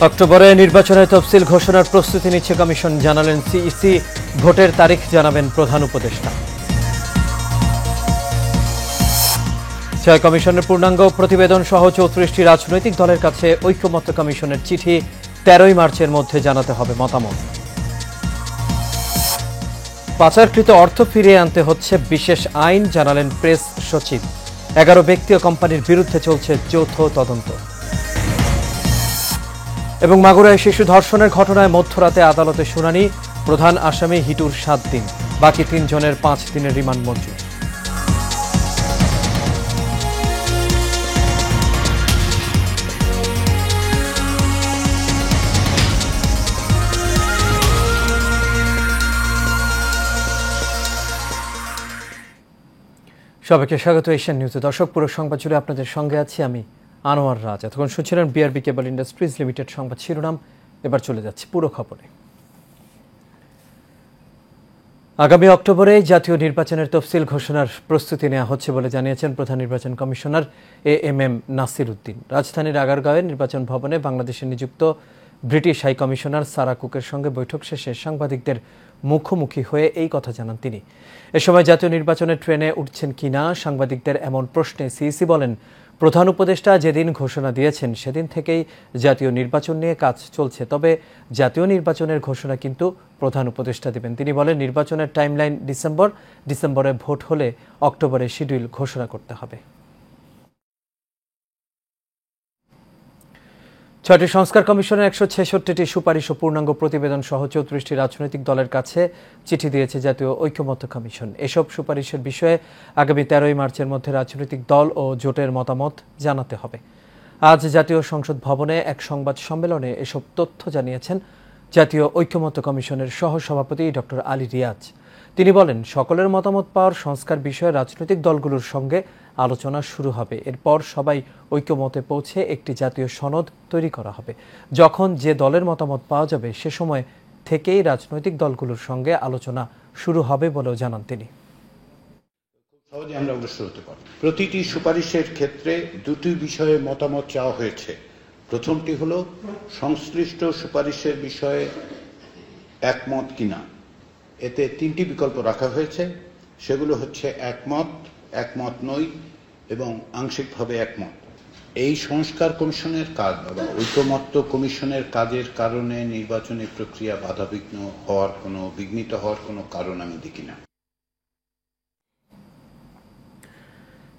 অক্টোবরে নির্বাচনের তফসিল ঘোষণার প্রস্তুতি নিচ্ছে কমিশন, জানালেন সিইসি। ভোটের তারিখ জানাবেন প্রধান উপদেষ্টা। 6 কমিশনের পূর্ণাঙ্গ প্রতিবেদন সহ 34টি রাজনৈতিক দলের কাছে ঐক্যমত্য কমিশনের চিঠি 13 মার্চের মধ্যে জানাতে হবে মতামত। পাচারকৃত অর্থ ফিরিয়ে আনতে হচ্ছে বিশেষ আইন, জানালেন প্রেস সচিব। 11 ব্যক্তি ও কোম্পানির বিরুদ্ধে চলছে যৌথ তদন্ত। এবং মাগুরায় শিশু ধর্ষণের ঘটনায় মধ্যরাতে আদালতে শুনানি, প্রধান আসামি হিটুর 7 দিন, বাকি 3 জনের 5 দিনের রিমান্ড মঞ্জুর। সবাইকে স্বাগত এশিয়ান নিউজে। দর্শক, পুরো সংবাদ জুড়ে আপনাদের সঙ্গে আছি আমি আনোয়ার রাজ। এতক্ষণ শুনছিলেন বিআরবি কেবল ইন্ডাস্ট্রিজ লিমিটেড সংবাদ শিরোনাম। এবার চলে যাচ্ছে পুরো খবরে। আগামী অক্টোবরে জাতীয় নির্বাচনের তফসিল ঘোষণার প্রস্তুতি নেওয়া হচ্ছে বলে জানিয়েছেন প্রধান নির্বাচন কমিশনার এএমএম নাসির উদ্দিন। রাজধানীর আগারগাঁওয়ে নির্বাচন ভবনে বাংলাদেশে নিযুক্ত ব্রিটিশ হাই কমিশনার সারা কুকের সঙ্গে বৈঠক শেষে সাংবাদিকদের মুখোমুখি হয়ে এই কথা জানান তিনি। এ সময় জাতীয় নির্বাচনের ট্রেনে উঠছেন কিনা সাংবাদিকদের এমন প্রশ্নে সিইসি বলেন, প্রধান উপদেষ্টা যেদিন ঘোষণা দিয়েছেন সেদিন থেকেই জাতীয় নির্বাচন নিয়ে কাজ চলছে, তবে জাতীয় নির্বাচনের ঘোষণা কিন্তু প্রধান উপদেষ্টা দেবেন। তিনি বলেন, নির্বাচনের টাইমলাইন ডিসেম্বরে ভোট হলে অক্টোবরে শিডিউল ঘোষণা করতে হবে। 6টি সংস্কার কমিশনের 166টি সুপারিশ ও পূর্ণাঙ্গ প্রতিবেদন সহ 34টি রাজনৈতিক দলের কাছে চিঠি দিয়েছে জাতীয় ঐক্যমত্য কমিশন। এসব সুপারিশের বিষয়ে আগামী 13 মার্চের মধ্যে রাজনৈতিক দল ও জোটের মতামত জানাতে হবে। আজ জাতীয় সংসদ ভবনে এক সংবাদ সম্মেলনে এসব তথ্য জানিয়েছেন জাতীয় ঐক্যমত্য কমিশনের সহসভাপতি ডক্টর আলী রিয়াজ। তিনি বলেন, সকলের মতামত পাওয়ার সংস্কার বিষয়ে রাজনৈতিক দলগুলোর সঙ্গে আলোচনা শুরু হবে। এরপর সবাই ঐক্যমতে পৌঁছে একটি জাতীয় সনদ তৈরি করা হবে। যখন যে দলের মতামত পাওয়া যাবে সে সময় থেকেই রাজনৈতিক দলগুলোর সঙ্গে আলোচনা শুরু হবে বলেও জানান তিনি। সহজে আমরা অগ্রসর হতে পারি। প্রতিটি সুপারিশের ক্ষেত্রে দুটি বিষয়ে মতামত চাওয়া হয়েছে। প্রথমটি হলো সংশ্লিষ্ট সুপারিশের বিষয়ে একমত কিনা। এতে 3টি বিকল্প রাখা হয়েছে। সেগুলো হচ্ছে একমত, একমত নই এবং আংশিকভাবে একমত। এই সংস্কার কমিশনের কাজ বা ঐকমত্য কমিশনের কাজের কারণে নির্বাচনী প্রক্রিয়া বিঘ্নিত হওয়ার কোনো কারণ আমি দেখি না।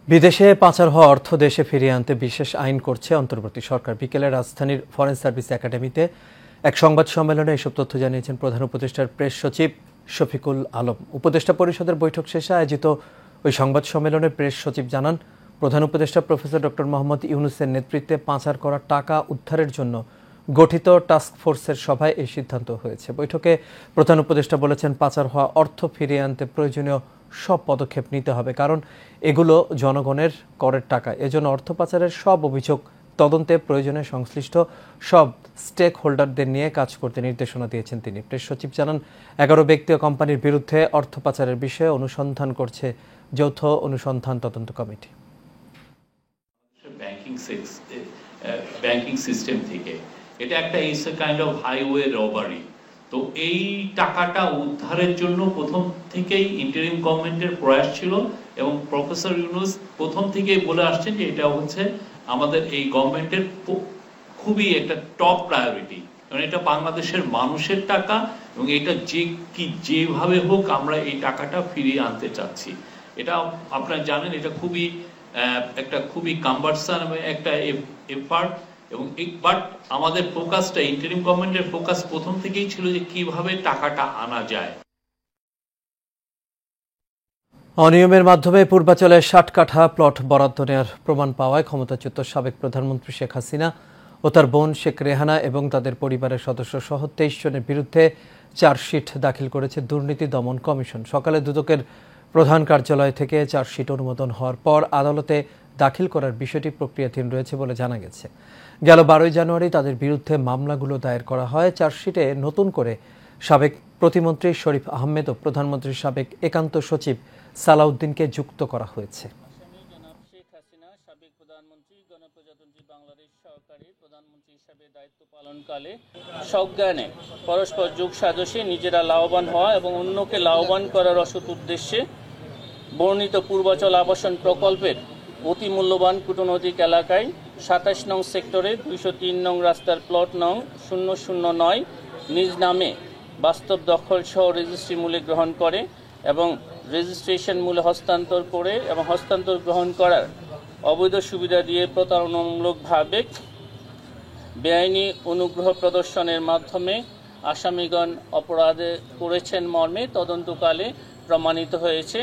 বিদেশে পাচার হওয়া অর্থ দেশে ফিরিয়ে আনতে বিশেষ আইন করছে অন্তর্বর্তী সরকার। বিকেলে রাজধানীর ফরেন সার্ভিস একাডেমিতে এক সংবাদ সম্মেলনে এসব তথ্য জানিয়েছেন প্রধান উপদেষ্টার প্রেস সচিব শফিকুল আলম। উপদেষ্টা পরিষদের বৈঠক শেষে আয়োজিত ওই সংবাদ সম্মেলনে প্রেস সচিব জানান, প্রধান উপদেষ্টা প্রফেসর ডক্টর মোহাম্মদ ইউনূসের নেতৃত্বে পাচার করা টাকা উদ্ধারের জন্য গঠিত টাস্ক ফোর্সের সভায় এই সিদ্ধান্ত হয়েছে। বৈঠকে প্রধান উপদেষ্টা বলেছেন, পাচার হওয়া অর্থ ফিরিয়ে আনতে প্রয়োজনীয় সব পদক্ষেপ নিতে হবে, কারণ এগুলো জনগণের করের টাকা। এজন্য অর্থ পাচারের সব অভিযোগ তদন্তে প্রয়োজনে সংশ্লিষ্ট সব স্টেক হোল্ডারদের নিয়ে কাজ করতে নির্দেশনা দিয়েছেন তিনি। প্রেস সচিব জানান, 11 ব্যক্তি ও কোম্পানির বিরুদ্ধে অর্থ পাচারের বিষয়ে অনুসন্ধান করছে যৌথ অনুসন্ধান তদন্ত কমিটি। ব্যাংকিং সিস্টেম থেকে এটা একটা is a kind of highway robbery. তো এই টাকাটা উদ্ধারের জন্য প্রথম থেকেই ইন্টারিম গভর্নমেন্টের প্রয়াস ছিল এবং প্রফেসর ইউনূস প্রথম থেকেই বলে আসছেন যে এটা হচ্ছে আমাদের এই গভর্নমেন্টের খুবই একটা টপ প্রায়োরিটি, কারণ এটা বাংলাদেশের মানুষের টাকা এবং এটা যেভাবে হোক আমরা এই টাকাটা ফিরিয়ে আনতে চাচ্ছি। এটা আপনারা জানেন, এটা খুবই কাম্বারসাম একটা এফার্ট এবং বাট আমাদের ফোকাসটা ইন্টারিম গভর্নমেন্টের ফোকাস প্রথম থেকেই ছিল যে কিভাবে টাকাটা আনা যায়। অনিয়মের মাধ্যমে পূর্বাঞ্চলে 60 কাঠা প্লট বরাদ্দ নেওয়ার প্রমাণ পাওয়ায় ক্ষমতাচ্যুত সাবেক প্রধানমন্ত্রী শেখ হাসিনা ও তার বোন শেখ রেহানা এবং তাদের পরিবারের সদস্য সহ 23 জনের বিরুদ্ধে চার্জশিট দাখিল করেছে দুর্নীতি দমন কমিশন। সকালে দুদকের প্রধান কার্যালয় থেকে চার্জশিট অনুমোদন হওয়ার পর আদালতে দাখিল করার বিষয়টি প্রক্রিয়াধীন রয়েছে বলে জানা গেছে। গেল 12 জানুয়ারি তাদের বিরুদ্ধে মামলাগুলো দায়ের করা হয়। চার্জশিটে নতুন করে সাবেক প্রতিমন্ত্রী শরীফ আহমেদ ও প্রধানমন্ত্রীর সাবেক একান্ত সচিব সালাউদ্দিনকে যুক্ত করা হয়েছে। হাসিনা সাবেক প্রধানমন্ত্রী গণপ্রজাতন্ত্রী বাংলাদেশ সরকারের প্রধানমন্ত্রী হিসাবে দায়িত্ব পালনকালে সজ্ঞানে পরস্পর যোগ সাজশে নিজেরা লাভবান হওয়া এবং অন্যকে লাভবান করার অসৎ উদ্দেশ্যে বর্ণিত পূর্বাচল আবাসন প্রকল্পের অতি মূল্যবান কূটনৈতিক এলাকায় ২৭ নং সেক্টরে ২০৩ নং রাস্তার প্লট নং ০০৯ নিজ নামে বাস্তব দখল সহ রেজিস্ট্রি মূল্যে গ্রহণ করে এবং রেজিস্ট্রেশন মূল্যে হস্তান্তর করে এবং হস্তান্তর গ্রহণ করার অবৈধ সুবিধা দিয়ে প্রতারণামূলকভাবে বেআইনি অনুগ্রহ প্রদর্শনের মাধ্যমে আসামিগণ অপরাধ করেছেন মর্মে তদন্তকালে প্রমাণিত হয়েছে।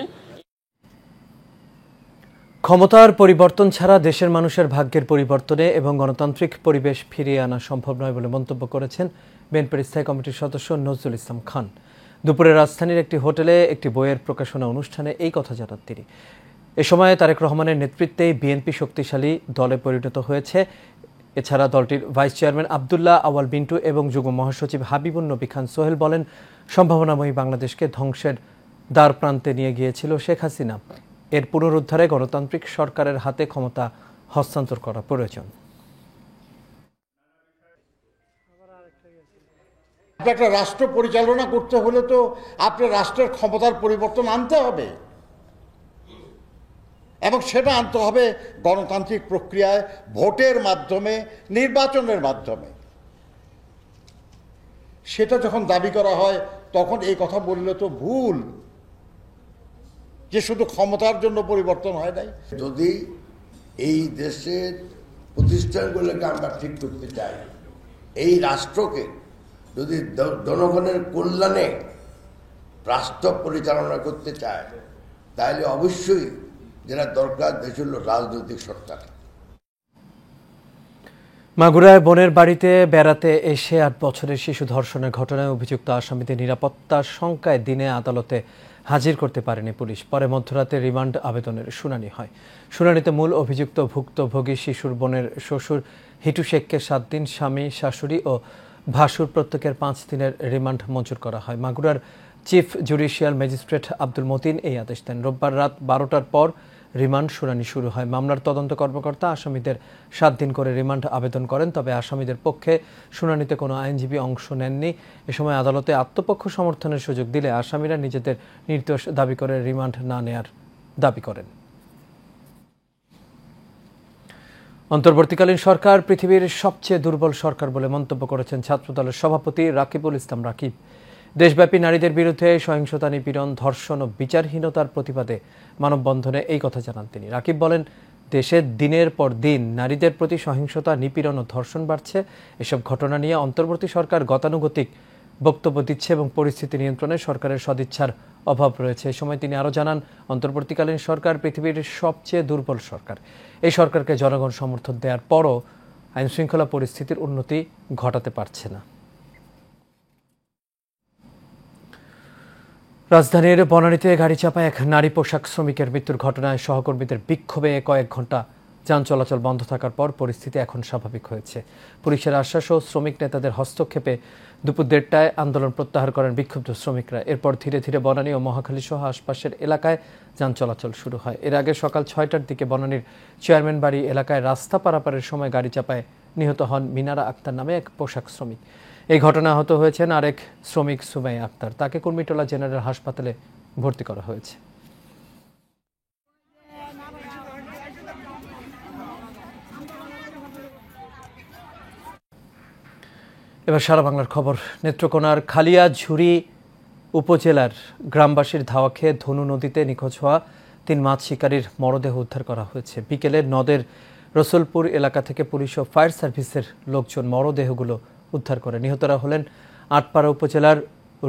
ক্ষমতার পরিবর্তন ছাড়া দেশের মানুষের ভাগ্যের পরিবর্তনে এবং গণতান্ত্রিক পরিবেশ ফিরিয়ে আনা সম্ভব নয় বলে মন্তব্য করেছেন বিএনপির স্থায়ী কমিটির সদস্য নজরুল ইসলাম খান। দুপুরে রাজধানীর একটি হোটেলে একটি বইয়ের প্রকাশনা অনুষ্ঠানে এই কথা জানান তিনি। এ সময় তারেক রহমানের নেতৃত্বে বিএনপি শক্তিশালী দলে পরিণত হয়েছে। এছাড়া দলটির ভাইস চেয়ারম্যান আব্দুল্লাহ আওয়াল বিন্টু এবং যুগ্ম মহাসচিব হাবিবুন নবী খান সোহেল বলেন, সম্ভাবনাময়ী বাংলাদেশকে ধ্বংসের দ্বার প্রান্তে নিয়ে গিয়েছিল শেখ হাসিনা। এর পুনরুদ্ধারে গণতান্ত্রিক সরকারের হাতে ক্ষমতা হস্তান্তর করা প্রয়োজন। একটা রাষ্ট্র পরিচালনা করতে হলে তো আপনার রাষ্ট্রের ক্ষমতার পরিবর্তন আনতে হবে এবং সেটা আনতে হবে গণতান্ত্রিক প্রক্রিয়ায়, ভোটের মাধ্যমে, নির্বাচনের মাধ্যমে। সেটা যখন দাবি করা হয় তখন এই কথা বললে তো ভুল যে শুধু ক্ষমতার জন্য পরিবর্তন হয় নাই। যদি এই দেশের প্রতিষ্ঠানগুলোকে আমরা ঠিক করতে চাই, এই রাষ্ট্রকে যদি জনগণের কল্যাণে রাষ্ট্র পরিচালনা করতে চায়, তাহলে অবশ্যই যেটা দরকার দেশ হল রাজনৈতিক সরকার। মাগুরায় বোনের বাড়িতে বেড়াতে এসে ৮ বছরের শিশু ধর্ষণের ঘটনায় অভিযুক্ত আসামিদের নিরাপত্তার শঙ্কায় দিনে আদালতে হাজির করতে পারেনি পুলিশ। পরে মধ্যরাতে রিমান্ড আবেদনের শুনানি হয়। শুনানিতে মূল অভিযুক্ত ভুক্তভোগী শিশুর বোনের শ্বশুর হিটু শেখকে ৭ দিন, স্বামী, শাশুড়ি ও ভাসুর প্রত্যেকের ৫ দিনের রিমান্ড মঞ্জুর করা হয়। মাগুরার chief judicial magistrate Abdul Matin এই আদেশ দেন। রোববার রাত ১২টার পর রিমান্ড শুনানি শুরু হয়। মামলার তদন্ত কর্মকর্তা আসামিদের ৭ দিন করে রিমান্ড আবেদন করেন, তবে আসামিদের পক্ষে শুনানিতে কোনো আইনজীবী অংশ নেননি। এ সময় আদালতে আত্মপক্ষ সমর্থনের সুযোগ দিলে আসামিরা নিজেদের নির্দোষ দাবি করে রিমান্ড না নেয়ার দাবি করেন। অন্তর্বর্তীকালীন সরকার পৃথিবীর সবচেয়ে দুর্বল সরকার বলে মন্তব্য করেছেন ছাত্রদলের সভাপতি রাকিবুল ইসলাম রাকিব। দেশব্যাপী নারীদের বিরুদ্ধে সহিংসতা, নিপীড়ন, ধর্ষণ ও বিচারহীনতার প্রতিবাদে মানববন্ধনে এই কথা জানান তিনি। রাকিব বলেন, দেশে দিনের পর দিন নারীদের প্রতি সহিংসতা, নিপীড়ন ও ধর্ষণ বাড়ছে। এসব ঘটনা নিয়ে অন্তর্বর্তী সরকার গতানুগতিক বক্তব্য দিচ্ছে এবং পরিস্থিতি নিয়ন্ত্রণে সরকারের সদিচ্ছার অভাব রয়েছে। এই সময় তিনি আরও জানান, অন্তর্বর্তীকালীন সরকার পৃথিবীর সবচেয়ে দুর্বল সরকার। এই সরকারকে জনগণ সমর্থন দেওয়ার পরও আইনশৃঙ্খলা পরিস্থিতির উন্নতি ঘটাতে পারছে না। রাজধানীর বনানীতে গাড়ি চাপায় এক নারী পোশাক শ্রমিকের মৃত্যুর ঘটনায় সহকর্মীদের বিক্ষোভে কয়েক ঘন্টা যান চলাচল বন্ধ থাকার পর পরিস্থিতি এখন স্বাভাবিক হয়েছে। পুলিশের আশ্বাস ও শ্রমিক নেতাদের হস্তক্ষেপে দুপুর ১:৩০টায় আন্দোলন প্রত্যাহার করেন বিক্ষুব্ধ শ্রমিকরা। এরপর ধীরে ধীরে বনানী ও মহাখালী সহ আশপাশের এলাকায় যান চলাচল শুরু হয়। এর আগে সকাল ৬টার দিকে বনানীর চেয়ারম্যান বাড়ি এলাকায় রাস্তা পারাপারের সময় গাড়ি চাপায় নিহত হন মিনারা আক্তার নামে এক পোশাক শ্রমিক। এই ঘটনা আহত হয়েছেন আরেক শ্রমিক সুমাই আক্তার। তাকে কুর্মিটোলা জেনারেল হাসপাতালে ভর্তি করা হয়েছে। এবার সারা বাংলার খবর। নেত্রকোনার খালিয়াঝুরি উপজেলার গ্রামবাসীর ধাওয়া খেয়ে ধনু নদীতে নিখোঁজ হওয়া ৩ মাছ শিকারীর মরদেহ উদ্ধার করা হয়েছে। বিকেলে নদের রসুলপুর এলাকা থেকে পুলিশ ও ফায়ার সার্ভিসের লোকজন মরদেহগুলো উদ্ধার করে। নিহতরা হলেন আটপাড়া উপজেলার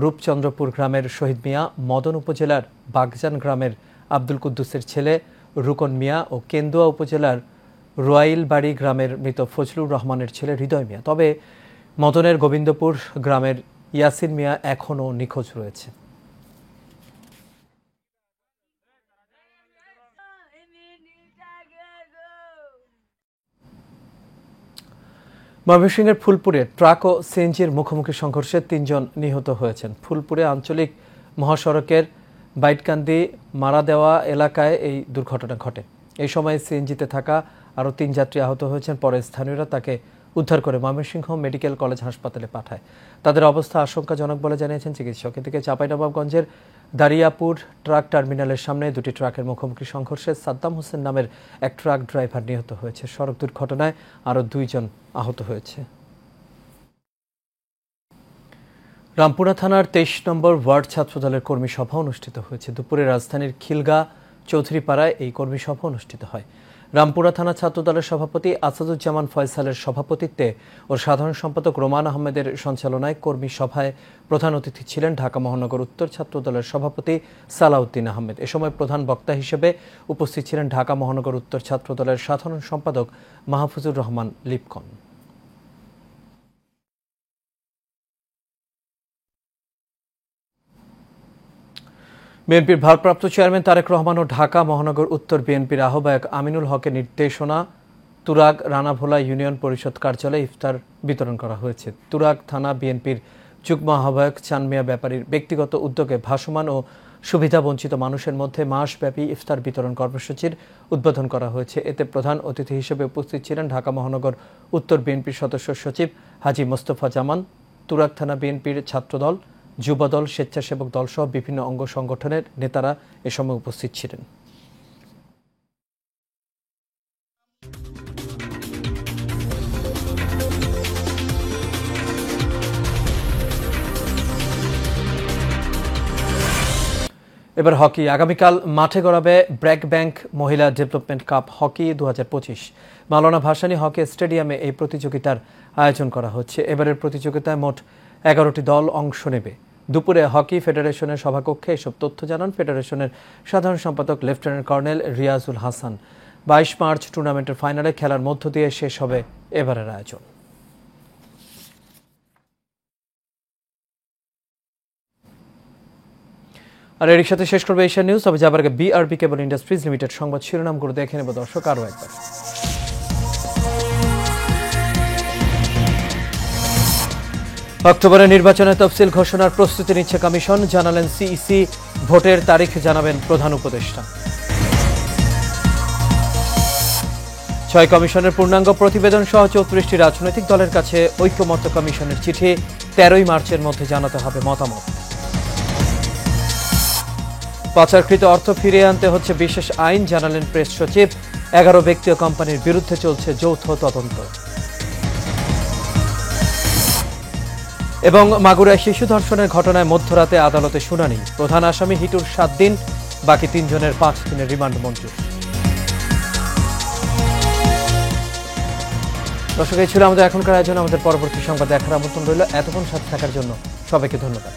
রূপচন্দ্রপুর গ্রামের শহীদ মিয়া, মদন উপজেলার বাগজান গ্রামের আব্দুল কুদ্দুসের ছেলে রুকন মিয়া ও কেন্দুয়া উপজেলার রোয়াইলবাড়ি গ্রামের মৃত ফজলুর রহমানের ছেলে হৃদয় মিয়া। তবে মদনের গোবিন্দপুর গ্রামের ইয়াসিন মিয়া এখনও নিখোঁজ রয়েছে। ময়মনসিংহের ফুলপুরে ট্রাক ও সিএনজির মুখোমুখি সংঘর্ষে ৩ জন নিহত হয়েছেন। ফুলপুরে আঞ্চলিক মহাসড়কের বাইটকান্দি মারা দেওয়া এলাকায় এই দুর্ঘটনা ঘটে। এই সময় সিএনজিতে থাকা আরও 3 যাত্রী আহত হয়েছেন। পরে স্থানীয়রা তাকে উদ্ধার করে ময়মনসিংহ মেডিকেল কলেজ হাসপাতালে পাঠায়। তাদের অবস্থা আশঙ্কাজনক বলে জানিয়েছেন চিকিৎসক। এদিকে চাঁপাইনবাবগঞ্জের দারিয়াপুর ট্রাক টার্মিনালের সামনে দুটি ট্রাকের মুখোমুখি সংঘর্ষে সাদ্দাম হোসেন নামের এক ট্রাক ড্রাইভার নিহত হয়েছে। সড়ক দুর্ঘটনায় আরও 2 জন আহত হয়েছে। রামপুরা থানার 23 নম্বর ওয়ার্ড ছাত্রদলের কর্মী সভা অনুষ্ঠিত হয়েছে। দুপুরে রাজধানীর খিলগা চৌধুরীপাড়ায় এই কর্মী সভা অনুষ্ঠিত হয়। রামপুরা থানা ছাত্রদলের সভাপতি আসাদুজ্জামান ফয়সালের সভাপতিত্বে ও সাধারণ সম্পাদক রোমান আহমেদের সঞ্চালনায় কর্মী সভায় প্রধান অতিথি ছিলেন ঢাকা মহানগর উত্তর ছাত্রদলের সভাপতি সালাউদ্দিন আহমেদ। এ সময় প্রধান বক্তা হিসেবে উপস্থিত ছিলেন ঢাকা মহানগর উত্তর ছাত্রদলের সাধারণ সম্পাদক মাহফুজুর রহমান লিপকন। বিএনপির ভারপ্রাপ্ত চেয়ারম্যান তারেক রহমান ও ঢাকা মহানগর উত্তর বিএনপির আহ্বায়ক আমিনুল হকের নির্দেশনা তুরাগ রানাভোলা ইউনিয়ন পরিষদ কার্যালয়ে ইফতার বিতরণ করা হয়েছে। তুরাগ থানা বিএনপির যুগ্ম আহ্বায়ক চানমিয়া ব্যাপারীর ব্যক্তিগত উদ্যোগে ভাসমান ও সুবিধাবঞ্চিত মানুষের মধ্যে মাসব্যাপী ইফতার বিতরণ কর্মসূচির উদ্বোধন করা হয়েছে। এতে প্রধান অতিথি হিসেবে উপস্থিত ছিলেন ঢাকা মহানগর উত্তর বিএনপির সদস্য সচিব হাজী মোস্তফা জামান। তুরাগ থানা বিএনপির ছাত্রদল, যুবদল, স্বেচ্ছাসেবক দল সহ বিভিন্ন অঙ্গ সংগঠনের নেতারা এ সময় উপস্থিত ছিলেন। এবার হকি। আগামীকাল মাঠে গড়াবে ব্র্যাক ব্যাংক মহিলা ডেভেলপমেন্ট কাপ হকি 2025। মাওলানা ভাসানী হকি স্টেডিয়ামে এই প্রতিযোগিতার আয়োজন করা হচ্ছে। এবারের প্রতিযোগিতায় মোট 11টি দল অংশ নেবে। দুপুরে হকি ফেডারেশনের সভাকক্ষে এসব তথ্য জানান ফেডারেশনের সাধারণ সম্পাদক lieutenant colonel Riazul Hasan. 22 March টুর্নামেন্টের ফাইনালে খেলার মধ্য দিয়ে শেষ হবে এবারের আয়োজন। আর এর সাথে শেষ করবে এশিয়া নিউজ। তবে যাবার আগে বিআরবি কেবল ইন্ডাস্ট্রিজ লিমিটেড সংবাদ শিরোনামগুলো দেখে নেব দর্শক আরও একবার। অক্টোবরে নির্বাচনের তফসিল ঘোষণার প্রস্তুতি নিচ্ছে কমিশন, জানালেন সিইসি। ভোটের তারিখ জানাবেন প্রধান উপদেষ্টা। 6 কমিশনের পূর্ণাঙ্গ প্রতিবেদন সহ 34টি রাজনৈতিক দলের কাছে ঐক্যমত্য কমিশনের চিঠি 13 মার্চের মধ্যে জানাতে হবে মতামত। পাচারকৃত অর্থ ফিরিয়ে আনতে হচ্ছে বিশেষ আইন, জানালেন প্রেস সচিব। 11 ব্যক্তি ও কোম্পানির বিরুদ্ধে চলছে যৌথ তদন্ত। এবং মাগুরায় শিশু ধর্ষণের ঘটনায় মধ্যরাতে আদালতে শুনানি। প্রধান আসামি হিটুর 7 দিন, বাকি 3 জনের 5 দিনের রিমান্ড মঞ্জুর। দর্শক, এই ছিল আমাদের এখনকার আয়োজন। আমাদের পরবর্তী সংবাদ দেখার আমন্ত্রণ রইল। এতক্ষণ সাথে থাকার জন্য সবাইকে ধন্যবাদ।